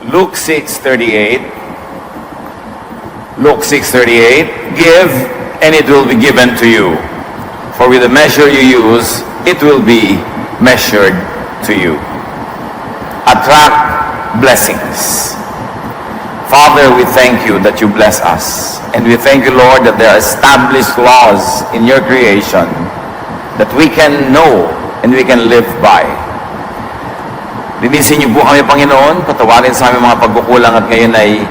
Luke 6:38. Luke 6:38. Give, and it will be given to you. For with the measure you use, it will be measured to you. Attract blessings. Father, we thank you that you bless us. And we thank you, Lord, that there are established laws in your creation that we can know and we can live by. Linisin niyo po kami, Panginoon. Patawarin sa aming mga pagkukulang at ngayon ay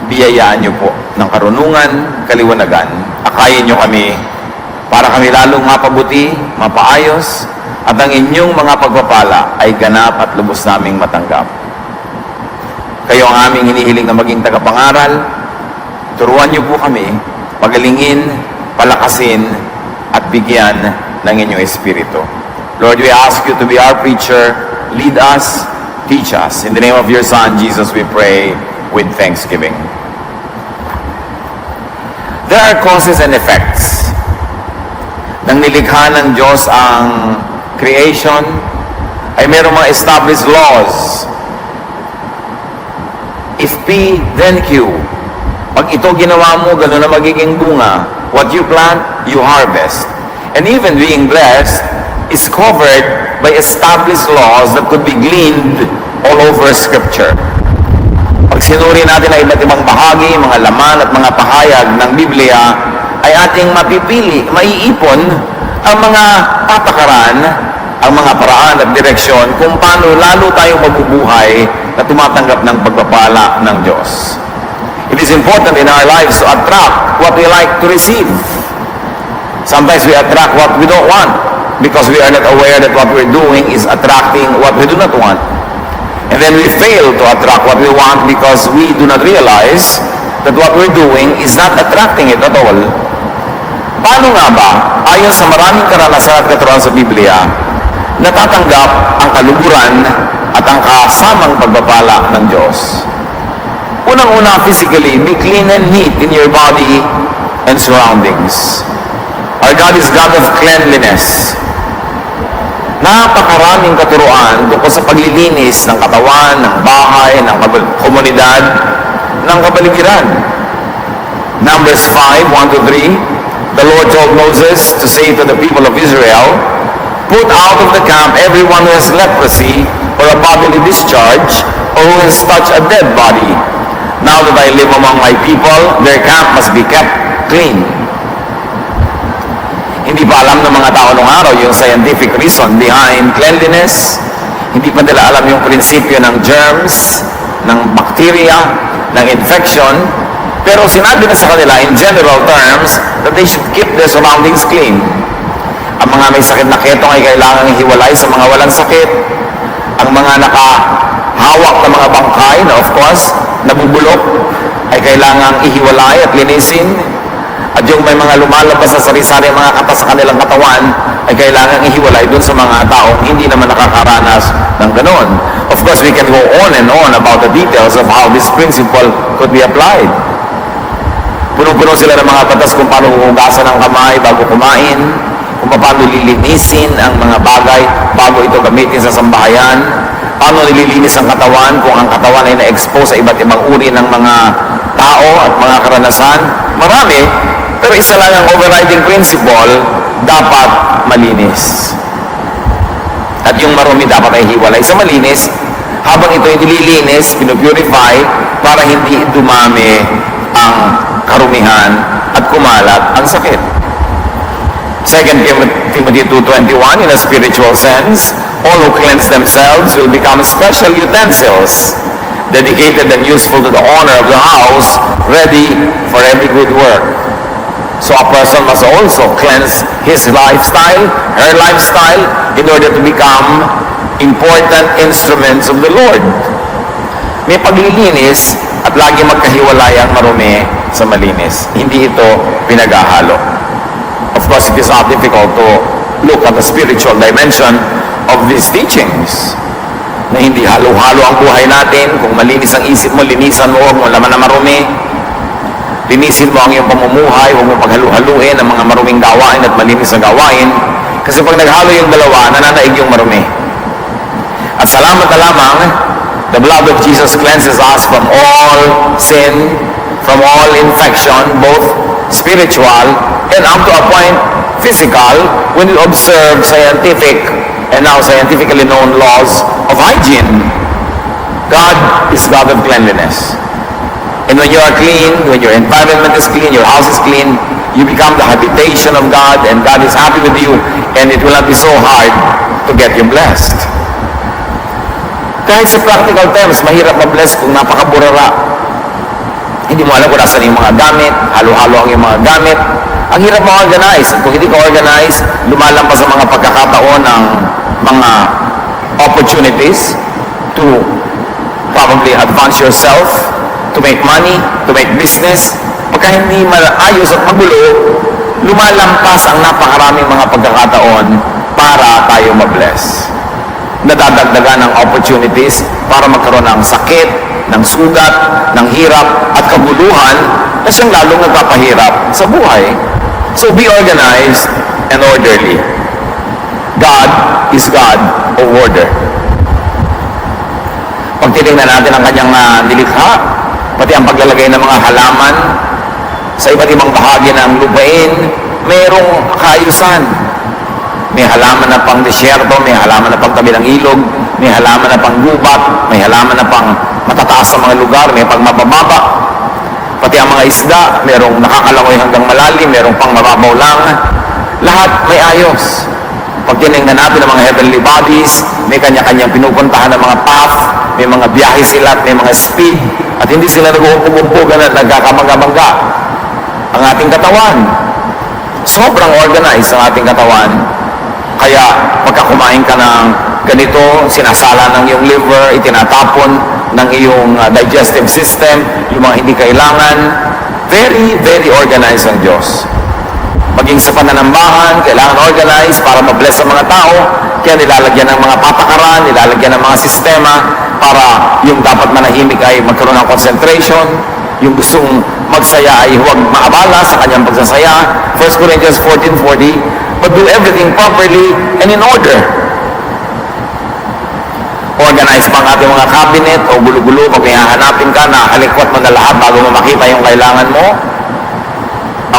biyayaan niyo po ng karunungan, kaliwanagan. Akayin niyo kami para kami lalong mapabuti, mapaayos, at ang inyong mga pagpapala ay ganap at lubos naming matanggap. Kayo ang aming hinihiling na maging tagapangaral. Turuan niyo po kami, pagalingin, palakasin, at bigyan ng inyong Espiritu. Lord, we ask you to be our preacher. Lead us, teach us. In the name of your Son, Jesus, we pray with thanksgiving. There are causes and effects. Nang nilikha ng Diyos ang creation, ay mayroong mga established laws. If P, then Q. Pag ito ginawa mo, gano'n na magiging bunga. What you plant, you harvest. And even being blessed is covered by established laws that could be gleaned all over Scripture. Pag sinuri natin ang iba't ibang bahagi, mga laman at mga pahayag ng Biblia, ay ating mapipili, maiipon ang mga patakaran, ang mga paraan at direksyon kung paano lalo tayong mabubuhay na tumatanggap ng pagpapala ng Diyos. It is important in our lives to attract what we like to receive. Sometimes we attract what we don't want because we are not aware that what we're doing is attracting what we do not want. And then we fail to attract what we want because we do not realize that what we're doing is not attracting it at all. Paano nga ba, ayon sa maraming karanasan at katuruan sa Biblia, natatanggap ang kaluguran at ang kasamang pagpapala ng Diyos? Unang-una, physically, be clean and neat in your body and surroundings. Our God is God of cleanliness. Napakaraming katuruan tungkol sa paglilinis ng katawan, ng bahay, ng komunidad, ng kapaligiran. Numbers 5:1-3, the Lord told Moses to say to the people of Israel, "Put out of the camp everyone who has leprosy or a bodily discharge or who has touched a dead body. Now that I live among my people, their camp must be kept clean." Hindi pa alam ng mga tao noong araw yung scientific reason behind cleanliness. Hindi pa nila alam yung prinsipyo ng germs, ng bacteria, ng infection. Pero sinabi na sa kanila in general terms that they should keep their surroundings clean. Ang mga may sakit na ketong ay kailangang hiwalay sa mga walang sakit. Ang mga nakahawak na mga bangkay na of course nabubulok ay kailangang ihiwalay at linisin. At yung may mga lumalabas sa sari-sari mga katas sa kanilang katawan ay kailangang ihiwalay dun sa mga taong hindi naman nakakaranas ng ganon. Of course, we can go on and on about the details of how this principle could be applied. Punong-puno sila ng mga katas kung paano huhugasan ang kamay bago kumain, kung paano lilinisin ang mga bagay bago ito gamitin sa sambahayan, paano nililinis ang katawan kung ang katawan ay na-expose sa iba't ibang uri ng mga tao at mga karanasan. Marami, pero isa lang ang overriding principle, dapat malinis. At yung marumi dapat ay hiwalay sa malinis, habang ito ay nililinis, pinupurify, para hindi dumami ang karumihan at kumalat ang sakit. 2 Timothy 2:21, in a spiritual sense, all who cleanse themselves will become special utensils, dedicated and useful to the honor of the house, ready for every good work. So a person must also cleanse his lifestyle, her lifestyle, in order to become important instruments of the Lord. May paglilinis at lagi magkahiwalay ang marumi sa malinis. Hindi ito pinaghahalo. Of course, it is not difficult to look at the spiritual dimension of these teachings. Na hindi halo-halo ang buhay natin. Kung malinis ang isip mo, linisan mo, huwag mo laman na marumi. Linisin mo ang iyong pamumuhay, huwag mo paghalu-haluin ang mga maruming gawain at malinis na gawain. Kasi pag naghalo yung dalawa, nananaig yung marumi. At salamat na lamang, The blood of Jesus cleanses us from all sin, from all infection, both spiritual and up to a point physical, when you observe scientific and now scientifically known laws of hygiene. God is God of cleanliness. And when you are clean, when your environment is clean, your house is clean, you become the habitation of God, and God is happy with you, and it will not be so hard to get you blessed. Kahit sa practical terms, mahirap ma-bless kung napakaburara. Hindi mo alam kung nasan yung mga gamit, halo-halo ang yung mga gamit. Ang hirap ma-organize. Kung hindi ka organize, lumalampas sa mga pagkakataon ng mga opportunities to probably advance yourself, to make money, to make business. Pagka hindi maayos at magulo, lumalampas ang napakaraming mga pagkakataon para tayo ma-bless. Nadadagdagan ng opportunities para magkaroon ng sakit, ng sugat, ng hirap at kabuluhan na siyang lalong nagpapahirap sa buhay. So be organized and orderly. God is God of order. Pag tinignan natin ang kanyang nilikha, pati ang paglalagay ng mga halaman sa iba't ibang bahagi ng lupain, mayroong kaayusan. May halaman na pang disyerto, may halaman na pang tabi ng ilog, may halaman na pang gubat, may halaman na pang matataas sa mga lugar, may pang mabababa. Pati ang mga isda, mayroong nakakalangoy hanggang malalim, mayroong pang mababaw lang. Lahat may ayos. Pag tinignan natin ang mga heavenly bodies, may kanya-kanyang pinupuntahan ng mga path, may mga biyahe sila at may mga speed, at hindi sila nag-uumpugan at nagkakamangga-mangga. Ang ating katawan, sobrang organized ang ating katawan. Kaya pagka kumain ka ng ganito, sinasala ng iyong liver, itinatapon ng iyong digestive system, yung mga hindi kailangan. Very, very organized ang Diyos. Maging sa pananambahan, kailangan organize para mabless ang mga tao. Kaya nilalagyan ng mga patakaran, nilalagyan ng mga sistema para yung dapat manahimik ay magkaroon ng concentration. Yung gustong magsaya ay huwag maabala sa kanyang pagsasaya. 1 Corinthians 14:40, but do everything properly and in order. Organize pa ang ating mga cabinet o gulo-gulo pag may hahanapin ka, nakalikwat mo na lahat bago mo makita yung kailangan mo.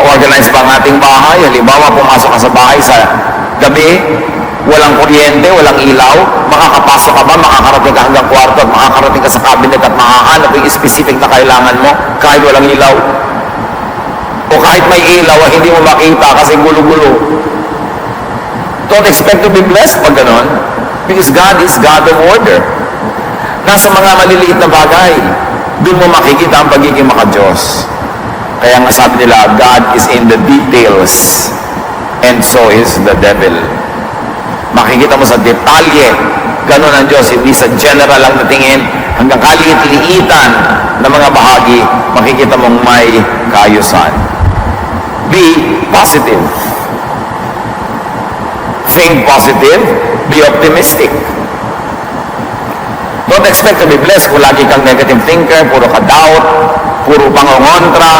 Organize pa ang ating bahay. Halimbawa, pumasok ka sa bahay sa gabi, walang kuryente, walang ilaw, makakapasok ka ba, makakarating ka hanggang kwarto at makakarating ka sa cabinet at makahanap yung specific na kailangan mo kahit walang ilaw. O kahit may ilaw, hindi mo makita kasi gulo-gulo. Don't expect to be blessed pag ganon. Because God is God of order. Nasa mga maliliit na bagay, doon mo makikita ang pagiging maka-Diyos. Kaya nga sabi nila, God is in the details, and so is the devil. Makikita mo sa detalye, ganon ang Diyos, hindi sa general lang na tingin, hanggang kaliit-liitan na mga bahagi, makikita mong may kaayusan. Be positive. Think positive, be optimistic. Don't expect to be blessed kung lagi kang negative thinker, puro ka doubt, puro pangongontra,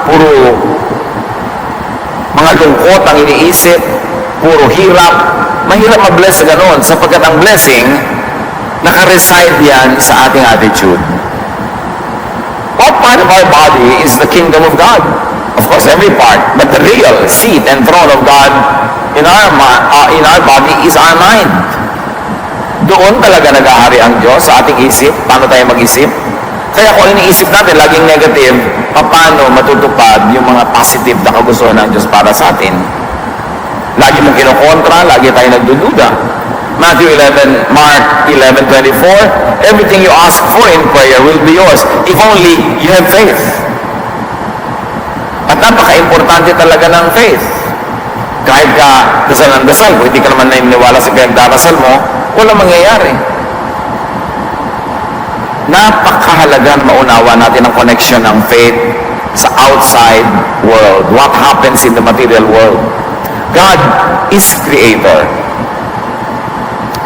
puro mga lungkot ang iniisip, puro hirap. Mahirap ma-bless sa ganon, sapagkat ang blessing, naka-reside yan sa ating attitude. What part of our body is the kingdom of God? Of course, every part, but the real seat and throne of God in our body is our mind. Doon talaga nag-ahari ang Diyos sa ating isip, paano tayo mag-isip. Kaya kung iniisip natin laging negative, paano matutupad yung mga positive na kagustuhan ng Diyos para sa atin? Lagi mong kinokontra, lagi tayo nagdududa. Matthew 11, Mark 11:24, everything you ask for in prayer will be yours if only you have faith. At napaka-importante talaga ng faith. Kahit ka dasal ng dasal, kung hindi ka naman naniniwala sa pinagdarasal mo, walang mangyayari. Napakahalaga na maunawa natin ang connection ng faith sa outside world. What happens in the material world? God is creator.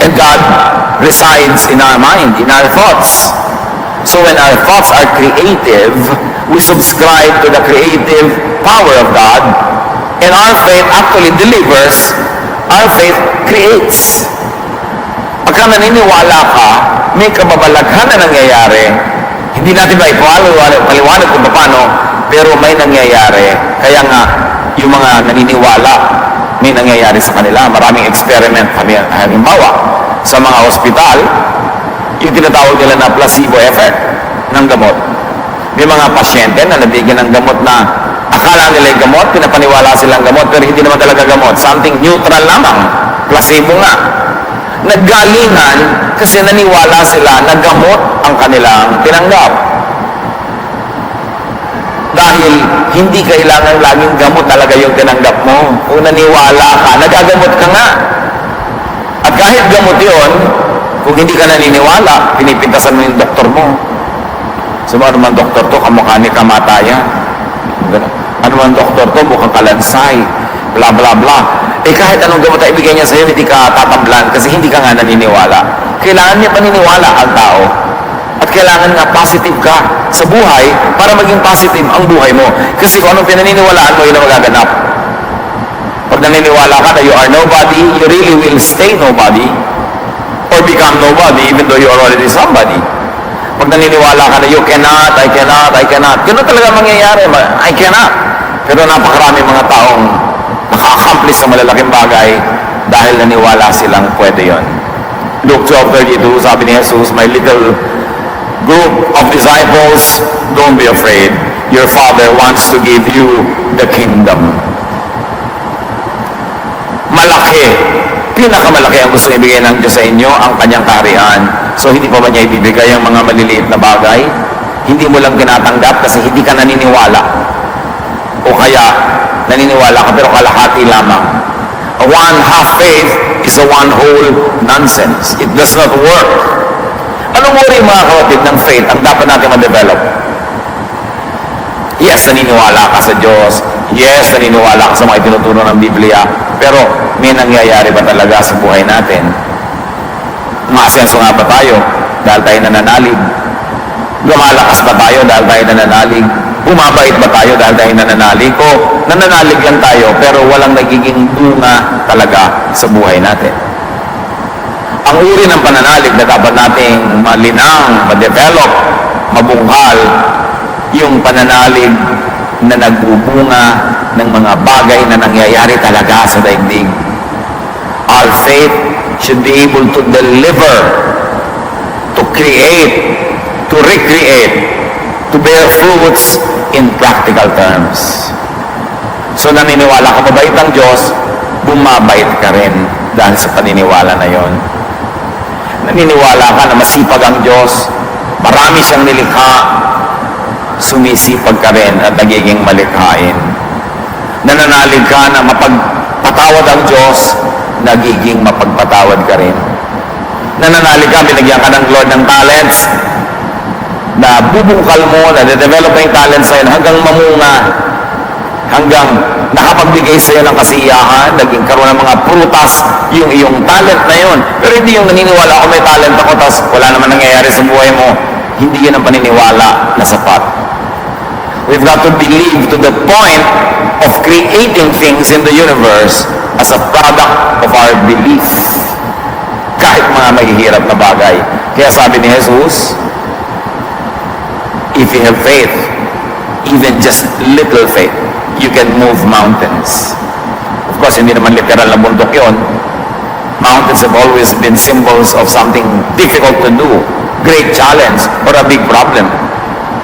And God resides in our mind, in our thoughts. So when our thoughts are creative, we subscribe to the creative power of God, and our faith actually delivers, our faith creates. Pagka naniniwala ka, may kababalaghan na nangyayari. Hindi natin paliwanag kung paano, pero may nangyayari. Kaya nga, yung mga naniniwala, may nangyayari sa kanila. Maraming experiment, halimbawa, sa mga ospital, yung tinatawag nila na placebo effect ng gamot. May mga pasyente na nabigyan ng gamot na akala nila yung gamot, pinapaniwala silang gamot, pero hindi naman talaga gamot. Something neutral lamang. Placebo nga. Naggalingan kasi naniwala sila na gamot ang kanilang tinanggap. Dahil hindi kailangan laging gamot talaga yung tinanggap mo. Kung naniwala ka, nagagamot ka nga. At kahit gamot yun, kung hindi ka naniniwala, pinipintasan mo yung doktor mo. So, ano man doktor to, kamukha ni kamatayan. Ano man doktor to, mukhang kalansay. Bla bla bla. Eh kahit anong gamot ay ibigay niya sa'yo, hindi ka tatablan kasi hindi ka nga naniniwala. Kailangan niya paniniwala ang tao. At kailangan nga positive ka sa buhay para maging positive ang buhay mo. Kasi kung anong pinaniniwalaan mo, yun ang magaganap. Pag naniniwala ka na you are nobody, you really will stay nobody or become nobody even though you are already somebody. Pag naniniwala ka na you cannot, I cannot, ganun talaga mangyayari. I cannot. Pero napakarami mga taong naka-accomplish sa malalaking bagay dahil naniwala silang pwede yon. Luke 12:32, sabi ni Jesus, my little group of disciples, don't be afraid. Your Father wants to give you the kingdom. Malaki, pinakamalaki ang gusto ibigay ng Diyos sa inyo, ang kanyang kaharian. So hindi pa ba niya ibibigay ang mga maliliit na bagay? Hindi mo lang tinatanggap kasi hindi ka naniniwala. O kaya, naniniwala ka pero kalahati lamang. A one-half faith is a one-whole nonsense. It does not work. Anong uri mga kapatid ng faith ang dapat natin ma-develop? Yes, naniniwala ka sa Diyos. Yes, naniniwala ka sa mga tinuturo ng Biblia. Pero may nangyayari ba talaga sa buhay natin? Maasenso nga ba tayo dahil tayo nananalig? Lumalakas ba tayo dahil tayo nananalig? Bumabait ba tayo dahil tayo nananalig? O nananalig lang tayo pero walang nagiging bunga talaga sa buhay natin? Ang uri ng pananalig na dapat nating malinang, ma-develop, mabunghal, yung pananalig na nagbubunga ng mga bagay na nangyayari talaga sa daigdig. Our faith should be able to deliver, to create, to recreate, to bear fruits in practical terms. So naniniwala ka mabait ang Diyos, bumabait ka rin dahil sa paniniwala na yon. Naniniwala ka na masipag ang Diyos, marami siyang nilikha, sumisipag ka rin at nagiging malikhain. Nananalig ka na mapagpatawad ang Diyos, nagiging mapagpatawad ka rin. Nananalig ka, binigyan ka ng Lord ng talents, na bubungkal mo, na de-develop na yung talent sa'yo hanggang mamunga, hanggang nakapagbigay sa'yo ng kasiyahan, naging karoon ng mga prutas, yung iyong talent na yun. Pero hindi yung naniniwala ako may talent ako, tapos wala naman nangyayari sa buhay mo. Hindi yun ang paniniwala na sapat. We've got to believe to the point of creating things in the universe as a product of our belief. Kahit mga mahihirap na bagay. Kaya sabi ni Jesus, if you have faith, even just little faith, you can move mountains. Of course, hindi naman literal na bundok yun. Mountains have always been symbols of something difficult to do, great challenge, or a big problem.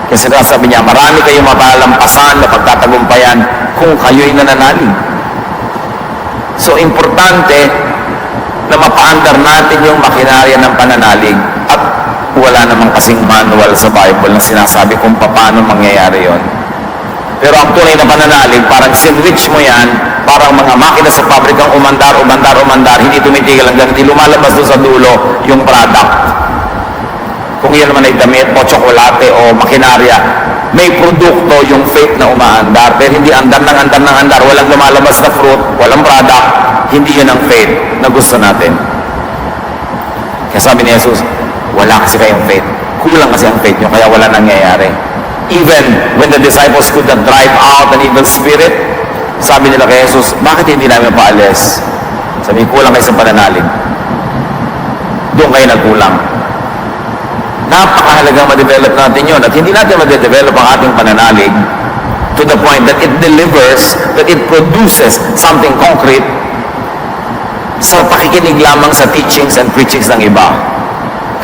Kasi sabi niya, marami kayong mapalampasan na pagtatagumpayan kung kayo'y nananalig. So, importante na mapaandar natin yung makinarya ng pananalig at wala namang kasing manual sa Bible na sinasabi kung paano mangyayari yon. Pero ang tunay na pananalig, parang sinwitch mo yan, parang mga makina sa pabrikang umandar, hindi tumitigil hanggang hindi lumalabas doon sa dulo yung product. Kung yan naman ay damit o tsokolate o makinarya, may produkto yung faith na umaandar. Pero hindi andar, walang lumalabas na fruit, walang product, hindi yun ang faith na gusto natin. Kaya sabi ni Jesus, wala kasi kayong faith. Kulang kasi ang faith nyo, kaya wala nangyayari. Even when the disciples could not drive out an evil spirit, sabi nila kay Jesus, bakit hindi namin paalis? Sabi, kulang kayo sa pananalig. doon kayo nagkulang. Napakahalagang ma-develop natin yun at hindi natin ma-develop ang ating pananalig to the point that it delivers, that it produces something concrete sa pakikinig lamang sa teachings and preachings ng iba.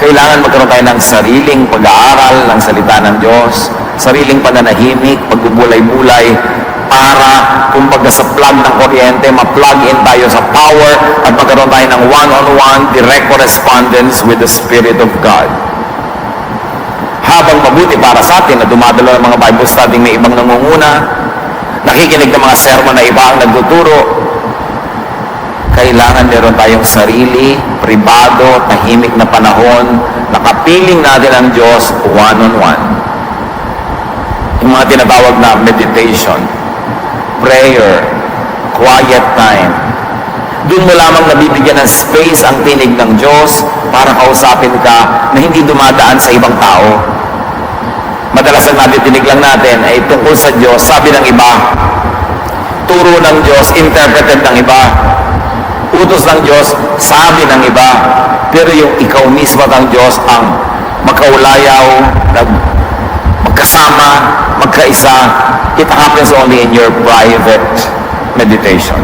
Kailangan magkaroon tayo ng sariling pag-aaral ng salita ng Diyos, sariling pananahimik, pagbubulay-bulay, para kumbaga sa plug ng kuryente, ma-plug in tayo sa power at magkaroon tayo ng one-on-one direct correspondence with the Spirit of God. Habang mabuti para sa atin na dumadalo ng mga Bible study may ibang nangunguna, nakikinig ng mga sermon na iba ang nagtuturo, kailangan meron tayong sarili, pribado, tahimik na panahon, nakapiling natin ang Diyos one-on-one. Yung mga tinatawag na meditation, prayer, quiet time. Doon mo lamang nabibigyan ng space ang tinig ng Diyos para kausapin ka na hindi dumadaan sa ibang tao. Madalas ang natitinig lang natin ay tungkol sa Diyos, sabi ng iba, turo ng Diyos, interpreted ng iba, utos ng Diyos, sabi ng iba, pero yung ikaw mismo ng Diyos ang magkaulayaw, magkasama, magkaisa, it happens only in your private meditation.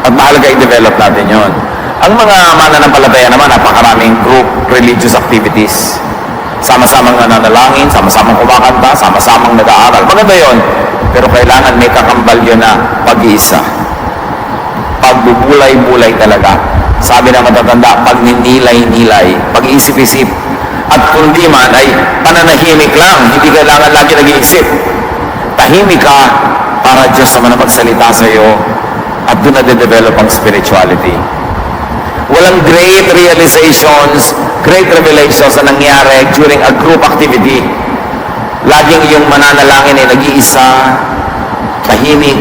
At mahalaga i-develop natin yon. Ang mga mananampalataya naman, napakaraming group religious activities. Sama-samang nananalangin, sama-samang kumakanta, sama-samang nag-aaral. Maganda yon, pero kailangan may kakambal yun na pag-iisa. Pagbubulay-bulay talaga. Sabi ng matatanda, pagninilay-nilay, pag-iisip-isip. At kundi man ay pananahimik lang, hindi kailangan lagi nag-iisip. Tahimik ka para Diyos naman ang magsalita sa iyo at doon na-develop ang spirituality. Walang great realizations, great revelations na nangyari during a group activity. Laging yung mananalangin ay nag-iisa, tahimik,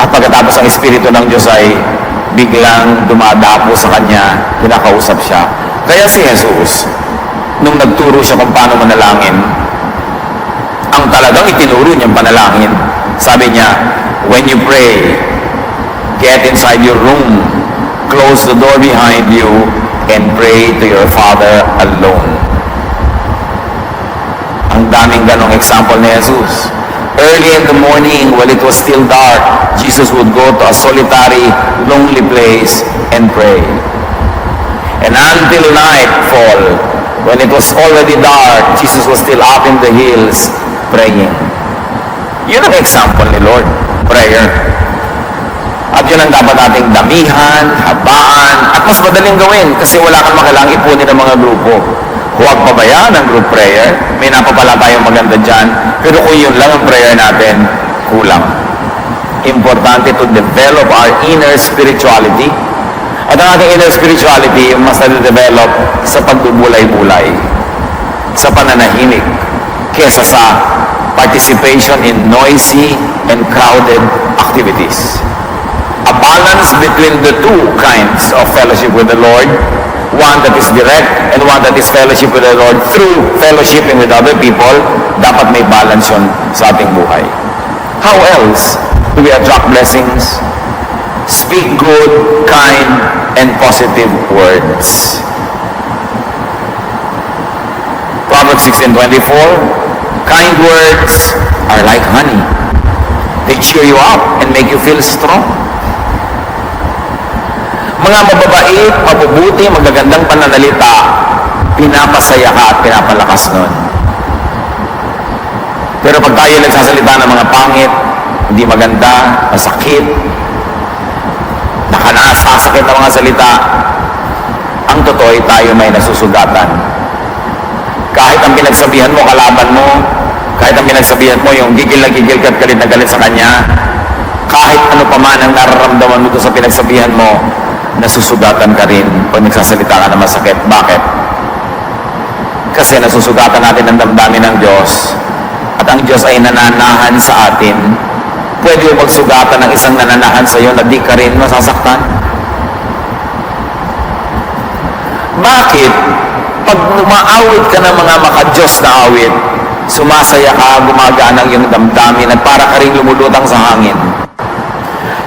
at pagkatapos ang Espiritu ng Diyos ay biglang dumadapo sa Kanya, kinakausap siya. Kaya si Jesus, nung nagturo siya kung paano manalangin, ang talagang itinuro niyang panalangin, sabi niya, when you pray, get inside your room, close the door behind you, and pray to your Father alone. Ang daming ganong example ni Jesus. Early in the morning, while it was still dark, Jesus would go to a solitary, lonely place and pray. And until nightfall, when it was already dark, Jesus was still up in the hills praying. Yun ang example ni Lord, prayer. At yun ang dapat nating damihan, habaan, at mas madaling gawin kasi wala kang makailangang ipunin ng mga grupo. Huwag pabayaan ang group prayer. May napapala tayong maganda dyan. Pero kung yun lang ang prayer natin, kulang. Importante to develop our inner spirituality. At ang ating inner spirituality, mas na-develop sa pagbubulay-bulay, sa pananahimik, kesa sa participation in noisy and crowded activities. A balance between the two kinds of fellowship with the Lord, one that is direct and one that is fellowship with the Lord through fellowshipping with other people, dapat may balance yun sa ating buhay. How else do we attract blessings? Speak good, kind, and positive words. Proverbs 16:24, kind words are like honey. They cheer you up and make you feel strong. Mga mababait, mabubuti, magagandang pananalita, pinapasaya ka at pinapalakas nun. Pero pag tayo nagsasalita ng mga pangit, hindi maganda, masakit, nakanasasakit ng mga salita, ang totoo ay tayo may nasusugatan. Kahit ang pinagsabihan mo, kalaban mo, kahit ang pinagsabihan mo, yung gigil na gigil ka at galit na galit sa kanya, kahit ano pa man ang nararamdaman mo sa pinagsabihan mo, nasusugatan ka rin pag nagsasalita ka na masakit. Bakit? Kasi nasusugatan natin ang damdamin ng Diyos at ang Diyos ay nananahan sa atin. Pwede mo magsugatan ng isang nananahan sa iyo na di ka rin masasaktan? Bakit? Pag umaawit ka ng mga maka-Diyos na awit, sumasaya ka, gumagana ang iyong damdamin at para ka rin lumulutang sa hangin.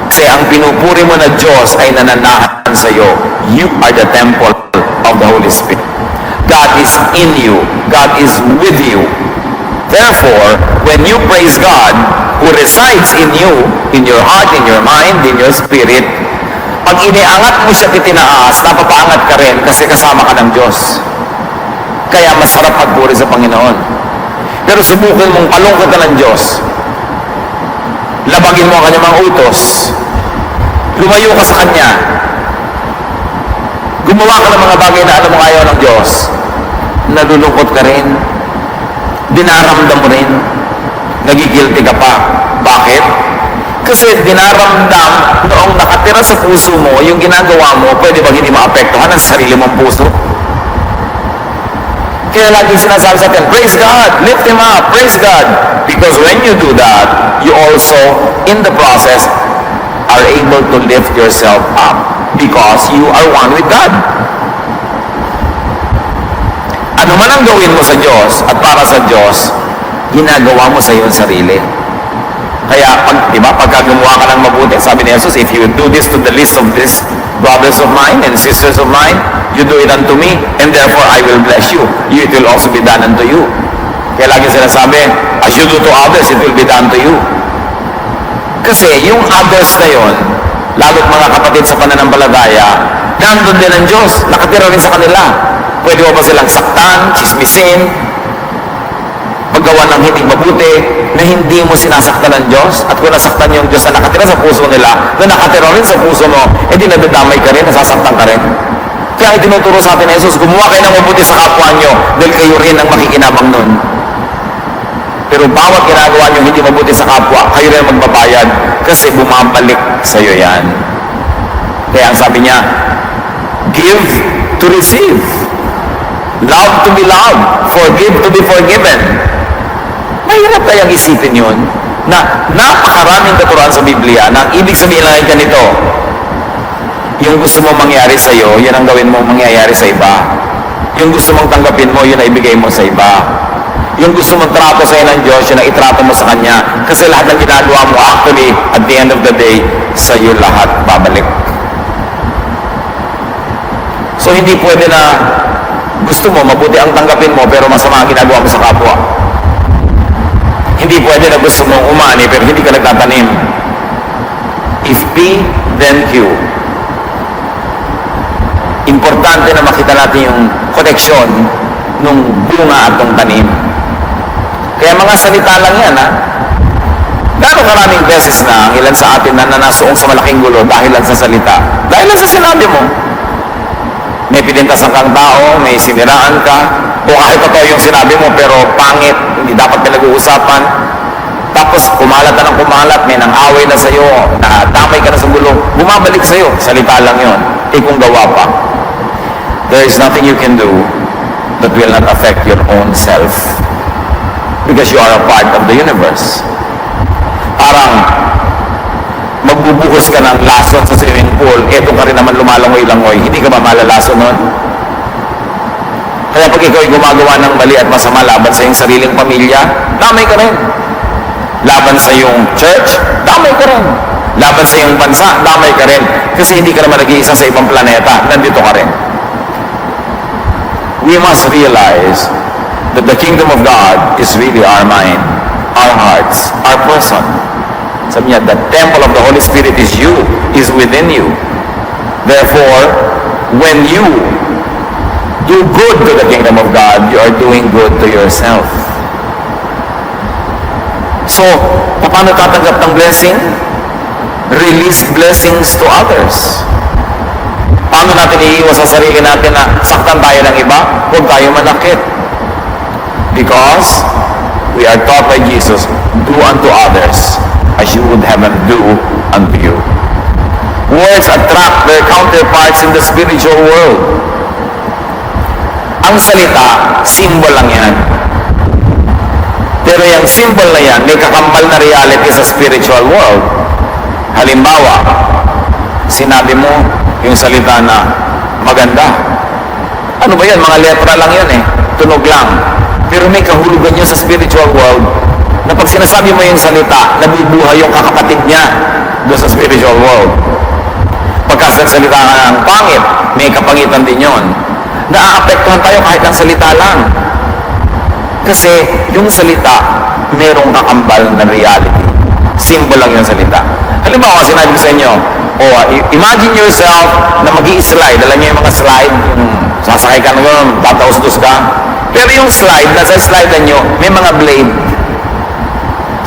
Kasi ang pinupuri mo na Diyos ay nananahan sa iyo. You are the temple of the Holy Spirit. God is in you. God is with you. Therefore, when you praise God, who resides in you, in your heart, in your mind, in your spirit, pag iniangat mo siya titinaas, napapaangat ka rin kasi kasama ka ng Diyos. Kaya masarap magpuri sa Panginoon. Pero subukin mong palungkot ka ng Diyos. Labagin mo ang kanyang mga utos. Lumayo ka sa Kanya. Gumawa ka ng mga bagay na alam mo ayaw ng Diyos. Nalulungkot ka rin. Dinaramdam mo rin. Nagigilty ka pa. Bakit? Kasi dinaramdam noong nakatira sa puso mo, yung ginagawa mo, pwede ba hindi maapektuhan ang sarili mong puso? Kaya lagi sinasabi sa atin, praise God, lift Him up, praise God. Because when you do that, you also, in the process, are able to lift yourself up because you are one with God. Ano man ang gawin mo sa Diyos at para sa Diyos, ginagawa mo sa iyong sarili. Kaya, pagka gumawa ka ng mabuti, sabi ni Jesus, if you do this to the least of these brothers of mine and sisters of mine, you do it unto me, and therefore I will bless you. It will also be done unto you. Kaya lagi sinasabi, as you do to others, it will be done to you. Kasi yung others na yon, lalo't mga kapatid sa pananampalataya, nandun din ang Diyos, nakatira rin sa kanila. Pwede mo ba silang saktan, chismisin, paggawa ng hindi mabuti, na hindi mo sinasaktan ng Diyos, at kung nasaktan yung Diyos na nakatira sa puso nila, na nakatira rin sa puso mo, edi nadadamay ka rin, nasasaktan ka rin. Kaya itinuturo sa atin ni Jesus, gumawa kayo ng mabuti sa kapwa nyo, dahil kayo rin ang makikinabang nun. Pero bawat ginagawa nyo hindi mabuti sa kapwa, kayo rin magbabayad, kasi bumabalik sa iyo yan. Kaya ang sabi niya, give to receive. Love to be loved. Forgive to be forgiven. Mahirap kayang isipin yun na napakaraming katuruan sa Biblia na ibig sabihin lang ay ganito. Yung gusto mo mangyari sa iyo, yan ang gawin mo mangyayari sa iba. Yung gusto mong tanggapin mo, yun ang ibigay mo sa iba. Yung gusto mong trato sa iyo ng Diyos, yun ang itrato mo sa Kanya. Kasi lahat ng ginagawa mo, actually, at the end of the day, sa iyo lahat babalik. So, hindi pwede na gusto mo, mabuti ang tanggapin mo, pero masama ang ginagawa mo sa kapwa. Hindi pwede na gusto mong umani, pero hindi ka nagtatanim. If P, then Q. Importante na makita natin yung koneksyon nung bunga at nung tanim. Kaya mga salita lang yan, ha? Gano'ng karaming beses na ang ilan sa atin na nasuong sa malaking gulo dahil lang sa salita. Dahil lang sa sinabi mo. May pinintasan kang tao, may siniraan ka, o kahit totoo yung sinabi mo pero pangit, hindi dapat pinag-uusapan. Tapos kumalat na ng kumalat, may nang-away na sa'yo, nadamay ka na sa gulo, bumabalik sa'yo, salita lang yon. Kung gawa pa. There is nothing you can do that will not affect your own self. Because you are a part of the universe. Parang magbubuhos ka ng lason sa swimming pool, eto ka rin naman lumalangoy-langoy, hindi ka ba malalason nun? Kaya pag ikaw ay gumagawa ng mali at masama laban sa iyong sariling pamilya, damay ka rin. Laban sa iyong church, damay ka rin. Laban sa iyong bansa, damay ka rin. Kasi hindi ka naman nag-iisa sa ibang planeta, nandito ka rin. We must realize that the kingdom of God is really our mind, our hearts, our person. Sabi niya, the temple of the Holy Spirit is you, is within you. Therefore, when you do good to the kingdom of God, you are doing good to yourself. So, paano tatanggap ng blessing? Release blessings to others. Paano natin iiwas sa sarili natin na saktan tayo ng iba? Huwag tayo manakit. Because we are taught by Jesus, do unto others as you would have them do unto you. Words attract their counterparts in the spiritual world. Ang salita, symbol lang yan. Pero yung symbol na yan, may kakambal na reality sa spiritual world. Halimbawa, sinabi mo yung salita na maganda. Ano ba yan? Mga letra lang yan eh. Tunog lang. Pero may kahulugan yun sa spiritual world na pag sinasabi mo yung salita, nabubuhay yung kakapatid niya doon sa spiritual world. Pagka salita ka ng pangit, may kapangitan din yon. Naaapektuhan tayo kahit ng salita lang. Kasi yung salita, merong kakambal na reality. Symbol lang yung salita. Halimbawa, sinabi ko sa inyo, imagine yourself na mag-i-slide. Alam niyo yung mga slide, yung sasakay ka na gano'n, tataos-tos ka. Pero yung slide, nasa slide na nyo, may mga blade.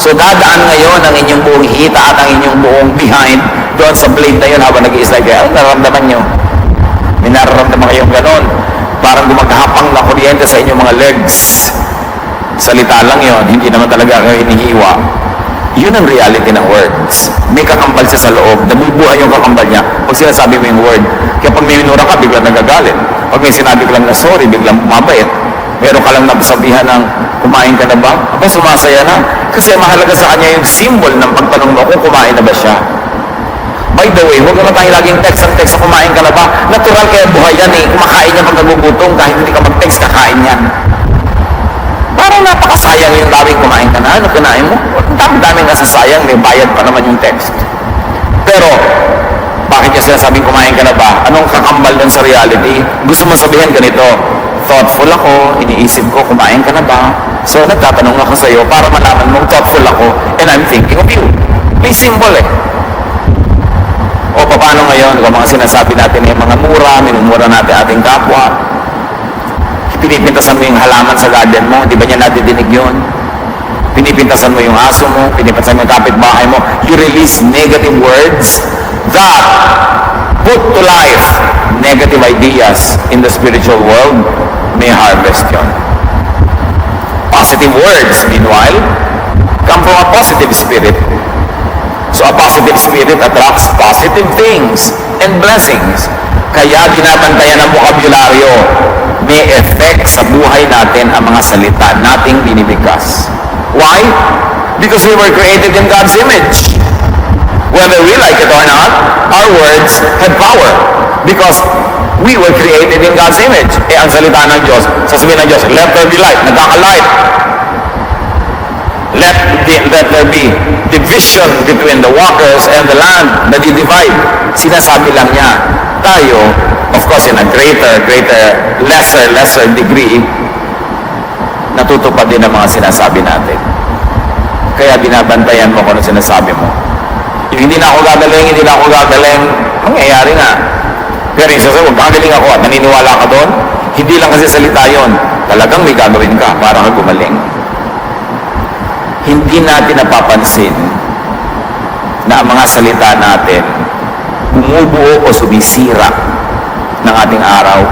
So dadaan ngayon ang inyong buong hita at ang inyong buong behind doon sa blade na yun habang nag-i-slide kayo. Ano nararamdaman nyo? May nararamdaman kayong gano'n. Parang gumagahapang na kuryente sa inyong mga legs. Salita lang yon, hindi naman talaga kayo hinihiwa. Yun ang reality ng words. May kakambal siya sa loob, nabubuhay yung kakambal niya pag sinasabi mo yung word. Kaya pag may minura ka, biglang nagagalit. Pag may sinabi ka lang na sorry, biglang bumabait. Meron ka lang nasabihan ng kumain ka na ba? Aba, sumasaya na. Kasi mahalaga sa kanya yung symbol ng pagtanong mo kung kumain na ba siya. By the way, huwag naman tayo laging text ang text sa kumain ka na ba? Natural kaya buhay yan eh. Kumakain niya pag nagugutom kahit hindi ka mag-text, kakain yan. Parang napakasayang yung lawing kumain ka na. Ano kinain mo? Ang dami-daming nasasayang, may bayad pa naman yung text. Pero, bakit niya sinasabing kumain ka na ba? Anong kakambal dun sa reality? Gusto mo sabihin ganito, thoughtful ako, iniisip ko, kumain ka na ba? So, nagtatanong ako sa iyo para malaman mong thoughtful ako and I'm thinking of you. May symbol eh. O paano ngayon, kung mga sinasabi natin yung mga mura, minumura natin ating kapwa, pinipintasan mo yung halaman sa garden mo, di ba niya nadidinig yun? Pinipintasan mo yung aso mo, pinipintasan mo yung kapitbahay mo, you release negative words that put to life negative ideas in the spiritual world, may harvest yun. Positive words, meanwhile, come from a positive spirit. So a positive spirit attracts positive things and blessings. Kaya binabantayan ng bokabularyo, may effect sa buhay natin ang mga salita nating binibigkas. Why? Because we were created in God's image. Whether we like it or not, our words have power. Because we were created in God's image. Ang salita ng Diyos, sasabihin ng Diyos, let there be light, nagkaka-light. Let there be division between the waters and the land, nadi-divide. Sinasabi lang niya, tayo, of course, in a lesser degree, natutupad din ang mga sinasabi natin. Kaya binabantayan mo kung ano sinasabi mo. Yung hindi na ako gagaling, mangyayari na. Pero yung sasabi, gagaling ako at naniniwala ka doon, hindi lang kasi salita yon, talagang may gagawin ka para ka gumaling. Hindi natin napapansin na ang mga salita natin bumubuo o sumisira ng ating araw,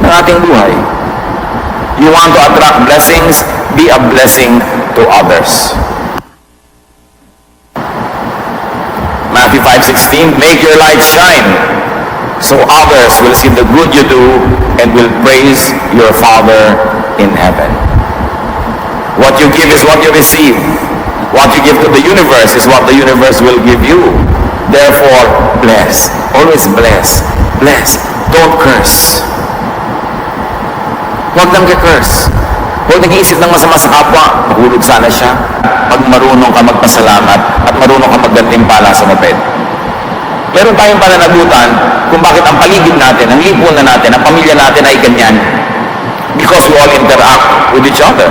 ng ating buhay. You want to attract blessings, be a blessing to others. Matthew 5:16, make your light shine so others will see the good you do and will praise your Father in heaven. What you give is what you receive. What you give to the universe is what the universe will give you. Therefore, bless. Always bless. Bless. Don't curse. Huwag nang ka-curse. Huwag nag-iisip ng masama sa kapwa. Mahulog sana siya. Pag marunong ka magpasalamat at marunong ka maggantimpala sa maped. Meron tayong pananagutan kung bakit ang paligid natin, ang lipunan natin, ang pamilya natin ay ganyan. Because we all interact with each other.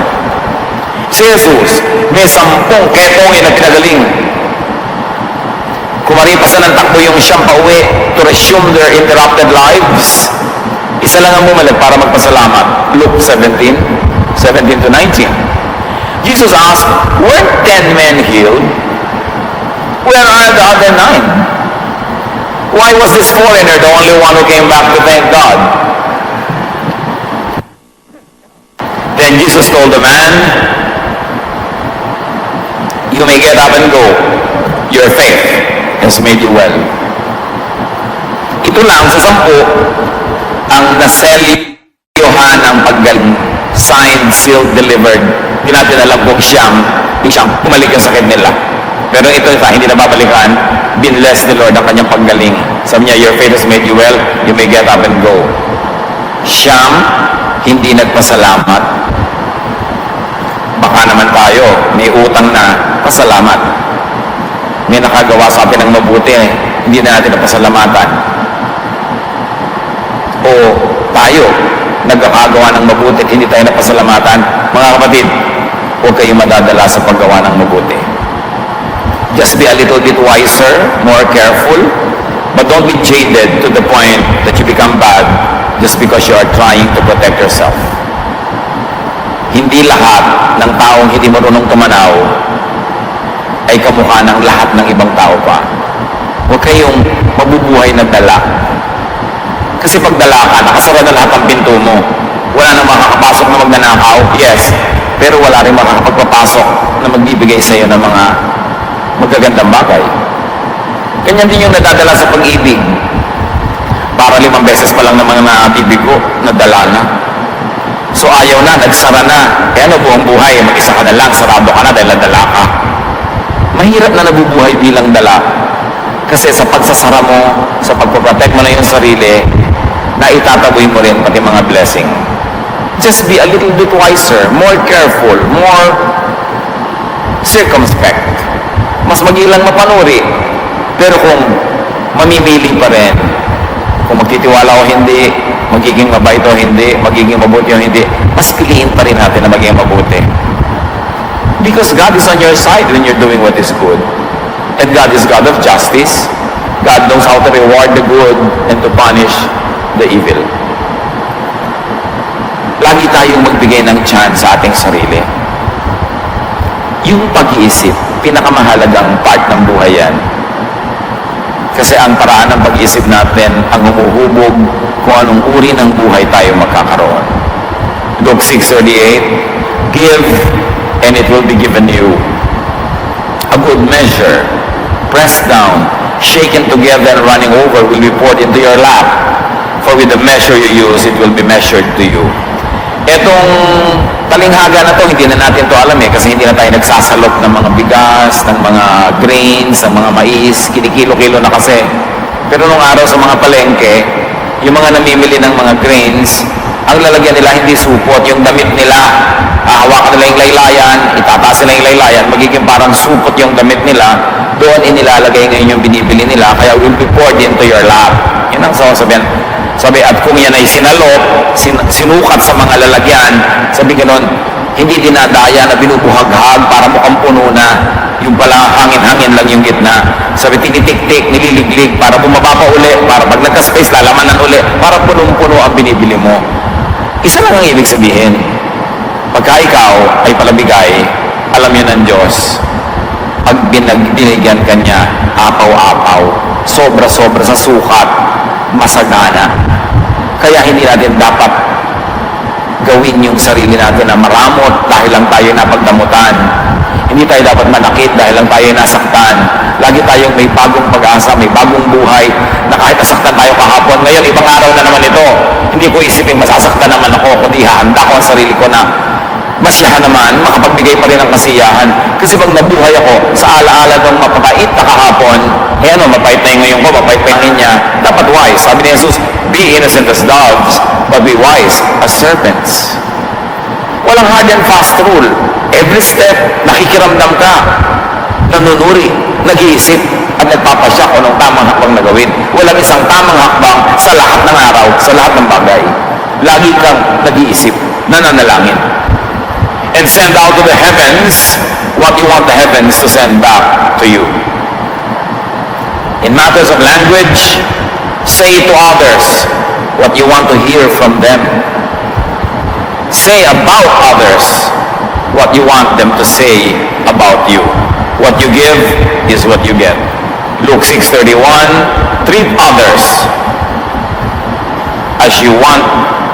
Si Jesus, may 10 ketongin na pinagaling. Kumaripasan ng takbo yung siyang pauwi to resume their interrupted lives. Isa lang ang mumalag para magpasalamat. Luke 17 to 19. Jesus asked, weren't 10 men healed? Where are the other 9? Why was this foreigner the only one who came back to thank God? Then Jesus told the man, you may get up and go. Your faith has made you well. Ito lang sa 10 ang naselyohan ng paggaling. Signed, sealed, delivered. Hindi natin alam kung siyang bumalik yung sakit nila. Pero ito hindi na babalikan. Binless ni Lord ang kanyang paggaling. Sabi niya, your faith has made you well. You may get up and go. Siyang hindi nagpasalamat. Baka naman tayo, may utang na pasalamat. May nakagawa sa atin ng mabuti, hindi na natin napasalamatan. O tayo, nagkakagawa ng mabuti at hindi tayo napasalamatan, mga kapatid, huwag kayong madadala sa paggawa ng mabuti. Just be a little bit wiser, more careful, but don't be jaded to the point that you become bad just because you are trying to protect yourself. Hindi lahat ng taong hindi marunong tumanaw ay kamukha ng lahat ng ibang tao pa. Huwag kayong mabubuhay na dala. Kasi pag dala ka, nakasara na lahat ng pinto mo. Wala na makakapasok na magnanakaw, yes. Pero wala rin makakapagpapasok na magbibigay sa iyo ng mga magagandang bagay. Ganyan din yung nadadala sa pag-ibig. Para 5 beses pa lang naman na bibigo, nadala na. So ayaw na, nagsara na. Eh ano buong buhay, mag-isa ka na lang, sarado ka na dahil nadala ka. Mahirap na nabubuhay bilang dala. Kasi sa pagsasara mo, sa pagpaprotect mo na yung sarili, na itataboy mo rin pati mga blessing. Just be a little bit wiser, more careful, more circumspect. Mas magilang mapanuri. Pero kung mamimili pa rin, kung magtitiwala o hindi, magiging mabait o hindi, magiging mabuti o hindi, mas piliin pa rin natin na maging mabuti. Because God is on your side when you're doing what is good. And God is God of justice. God knows how to reward the good and to punish the evil. Lagi tayong magbigay ng chance sa ating sarili. Yung pag-iisip, pinakamahalagang part ng buhay yan. Kasi ang paraan ng pag-iisip natin ang humuhubog kung anong uri ng buhay tayo magkakaroon. Luke 6:38, give and it will be given you. A good measure, pressed down, shaken together and running over will be poured into your lap. For with the measure you use, it will be measured to you. Etong talinghaga na to, hindi na natin to alam kasi hindi na tayo nagsasalok ng mga bigas, ng mga grains, ng mga mais, kinikilo-kilo na kasi. Pero nung araw sa mga palengke, yung mga namimili ng mga grains, ang lalagyan nila hindi supot, yung damit nila, hawakan nila yung laylayan, itataas nila yung laylayan, magiging parang supot yung damit nila, doon inilalagay ngayon yung binibili nila, kaya will be poured into your lap. Yun ang sasabihan. Sabi, at kung yan ay sinalok, sinukat sa mga lalagyan, sabi ganon, hindi dinadaya na binubuhaghag para mukhang puno na, yung pala hangin-hangin lang yung gitna. Sabi, tinitik-tik, nililiglig para bumaba pa uli, para pag nagka-space, lalaman uli, para punong-puno ang binibili mo. Isa lang ang ibig sabihin. Pagka ikaw ay palabigay, alam yun ng Diyos, pag binigyan ka niya, apaw-apaw, sobra-sobra sa sukat, masagana. Kaya hindi natin dapat gawin yung sarili natin na maramot dahil lang tayo napagdamutan. Hindi tayo dapat manakit dahil lang tayo nasaktan. Lagi tayong may bagong pag-asa, may bagong buhay na kahit nasaktan tayo kahapon, ngayon ibang araw na naman ito. Hindi ko isipin masasaktan naman ako, kundi hahanda ko ang sarili ko na masiyahan naman, makapagbigay pa rin ng kasiyahan. Kasi pag nabuhay ako sa alaala ng mapapait na kahapon, mapait na yung ngayon ko, mapait pa yung niya, dapat wise. Sabi ni Jesus, be innocent as doves, but be wise as serpents. Walang hard and fast rule. Every step, nakikiramdam ka, nanunuri, nag-iisip, at nagpapasya kung anong tamang hakbang na gawin. Walang isang tamang hakbang sa lahat ng araw, sa lahat ng bagay. Lagi kang nag-iisip, nananalangin. And send out to the heavens what you want the heavens to send back to you. In matters of language, say to others what you want to hear from them. Say about others what you want them to say about you. What you give is what you get. Luke 6:31, treat others as you want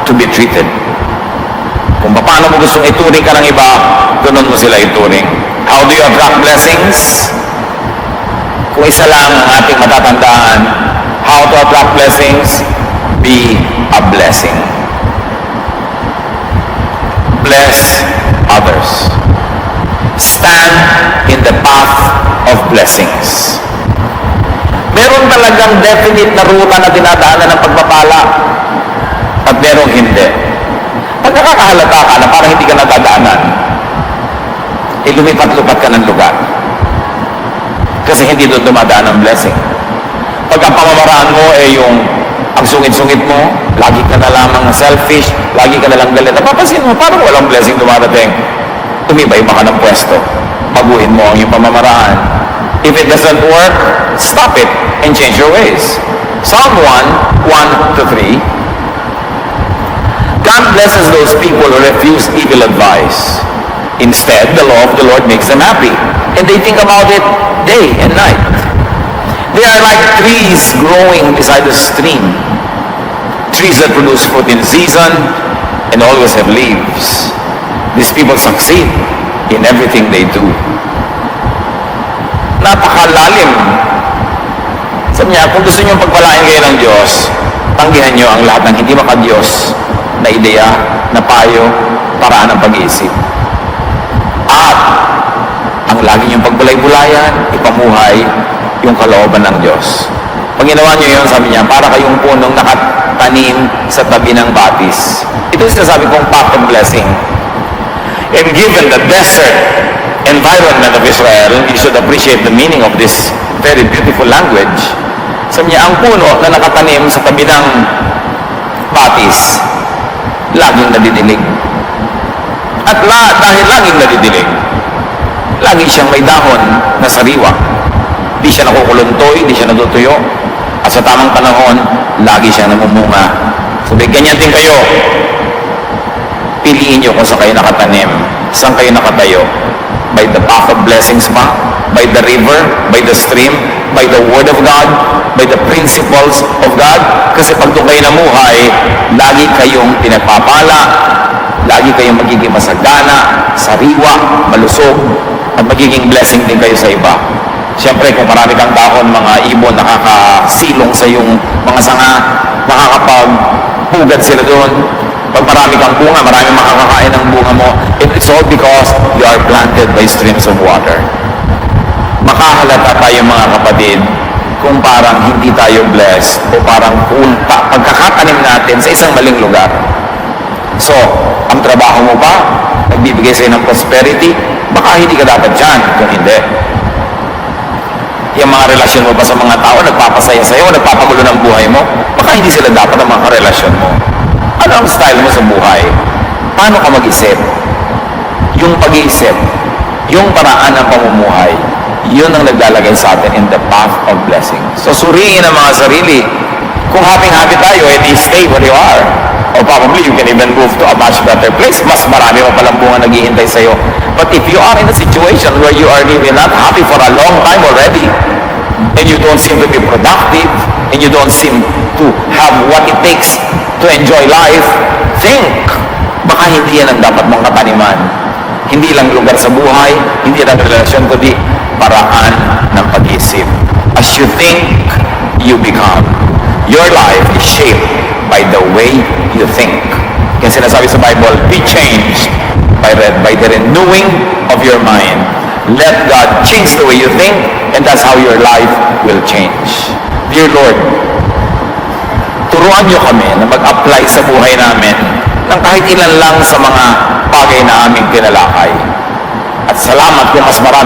to be treated. Kung paano mo gustong ituring ka ng iba, ganun mo sila ituring. How do you attract blessings? Kung isa lang ang ating matatandaan, how to attract blessings? Be a blessing. Bless others. Stand in the path of blessings. Meron talagang definite na ruta na dinadaanan ng pagpapala at merong hindi. Pag nakakahalata ka na parang hindi ka nadadaanan, lumipat-lupat ka ng lugar. Kasi hindi doon dumadaan ang blessing. Pag ang pamamaraan mo yung ang sungit-sungit mo, lagi ka na lamang selfish, lagi ka na lang galit. Napapansin mo, parang walang blessing dumarating. Umiba-iba ka ng pwesto. Baguhin mo ang iyong pamamaraan. If it doesn't work, stop it and change your ways. Psalm 1:1-3. God blesses those people who refuse evil advice. Instead, the law of the Lord makes them happy, and they think about it day and night. They are like trees growing beside the stream, trees that produce fruit in season and always have leaves. These people succeed in everything they do. Napakalalim. Sabi niya, kung gusto niyo pagpalain kayo ng Diyos, tanggihan niyo ang lahat ng hindi maka-Diyos na ideya, na payo, paraan ng pag-iisip. At ang lagi niyong pagbulay-bulayan, ipamuhay yung kalooban ng Diyos. Pag ginawa niyo yun, sabi niya, para kayong punong nakatanim sa tabi ng batis. Ito yung sinasabi kong path of blessing. And given the desert environment of Israel, you should appreciate the meaning of this very beautiful language. Sabi niya, ang puno na nakatanim sa tabi ng batis, laging nadidilig. At dahil laging nadidilig, lagi siyang may dahon na sariwa. Di siya nakukuluntoy, di siya natutuyo. At sa tamang panahon, lagi siyang namumunga. Sabi, ganyan din kayo. Piliin niyo kung saan kayo nakatanim, saan kayo nakatayo. By the path of blessings ba? By the river? By the stream? By the word of God? By the principles of God? Kasi pag doon kayo namuhay, lagi kayong pinagpapala, lagi kayong magiging masagana, sariwa, malusog, at magiging blessing din kayo sa iba. Siyempre, kung marami kang dahon, mga ibon, nakakasilong sa iyong mga sanga, nakakapagpugad sila doon. Pag marami kang bunga, marami makakakain ng bunga mo. It's all because you are planted by streams of water. Makahalata tayo mga kapatid kung parang hindi tayo blessed o parang pagkakatanim natin sa isang maling lugar. So, ang trabaho mo ba, nagbibigay sa'yo ng prosperity, baka hindi ka dapat dyan kung hindi. Yung mga relasyon mo ba sa mga tao, nagpapasaya sa'yo, nagpapagulo ng buhay mo, baka hindi sila dapat ang mga relasyon mo. Ano ang style mo sa buhay? Paano ka mag-isip? Yung pag-iisip, yung paraan ng pamumuhay, yun ang naglalagay sa atin in the path of blessing. So, suriin ang mga sarili. Kung happy-happy tayo, edi stay where you are. Or probably you can even move to a much better place. Mas marami mo palang bunga naghihintay sa'yo. But if you are in a situation where you are really not happy for a long time already, and you don't seem to be productive, and you don't seem to have what it takes to enjoy life, think, baka hindi yan ang dapat mong kataniman. Hindi lang lugar sa buhay, hindi lang relasyon, kundi paraan ng pag-isip. As you think, you become. Your life is shaped by the way you think. Kaya sinasabi sa Bible, be changed by the renewing of your mind. Let God change the way you think, and that's how your life will change. Dear Lord, turuan niyo kami na mag-apply sa buhay namin ng kahit ilan lang sa mga bagay na aming tinalakay. At salamat kung mas marami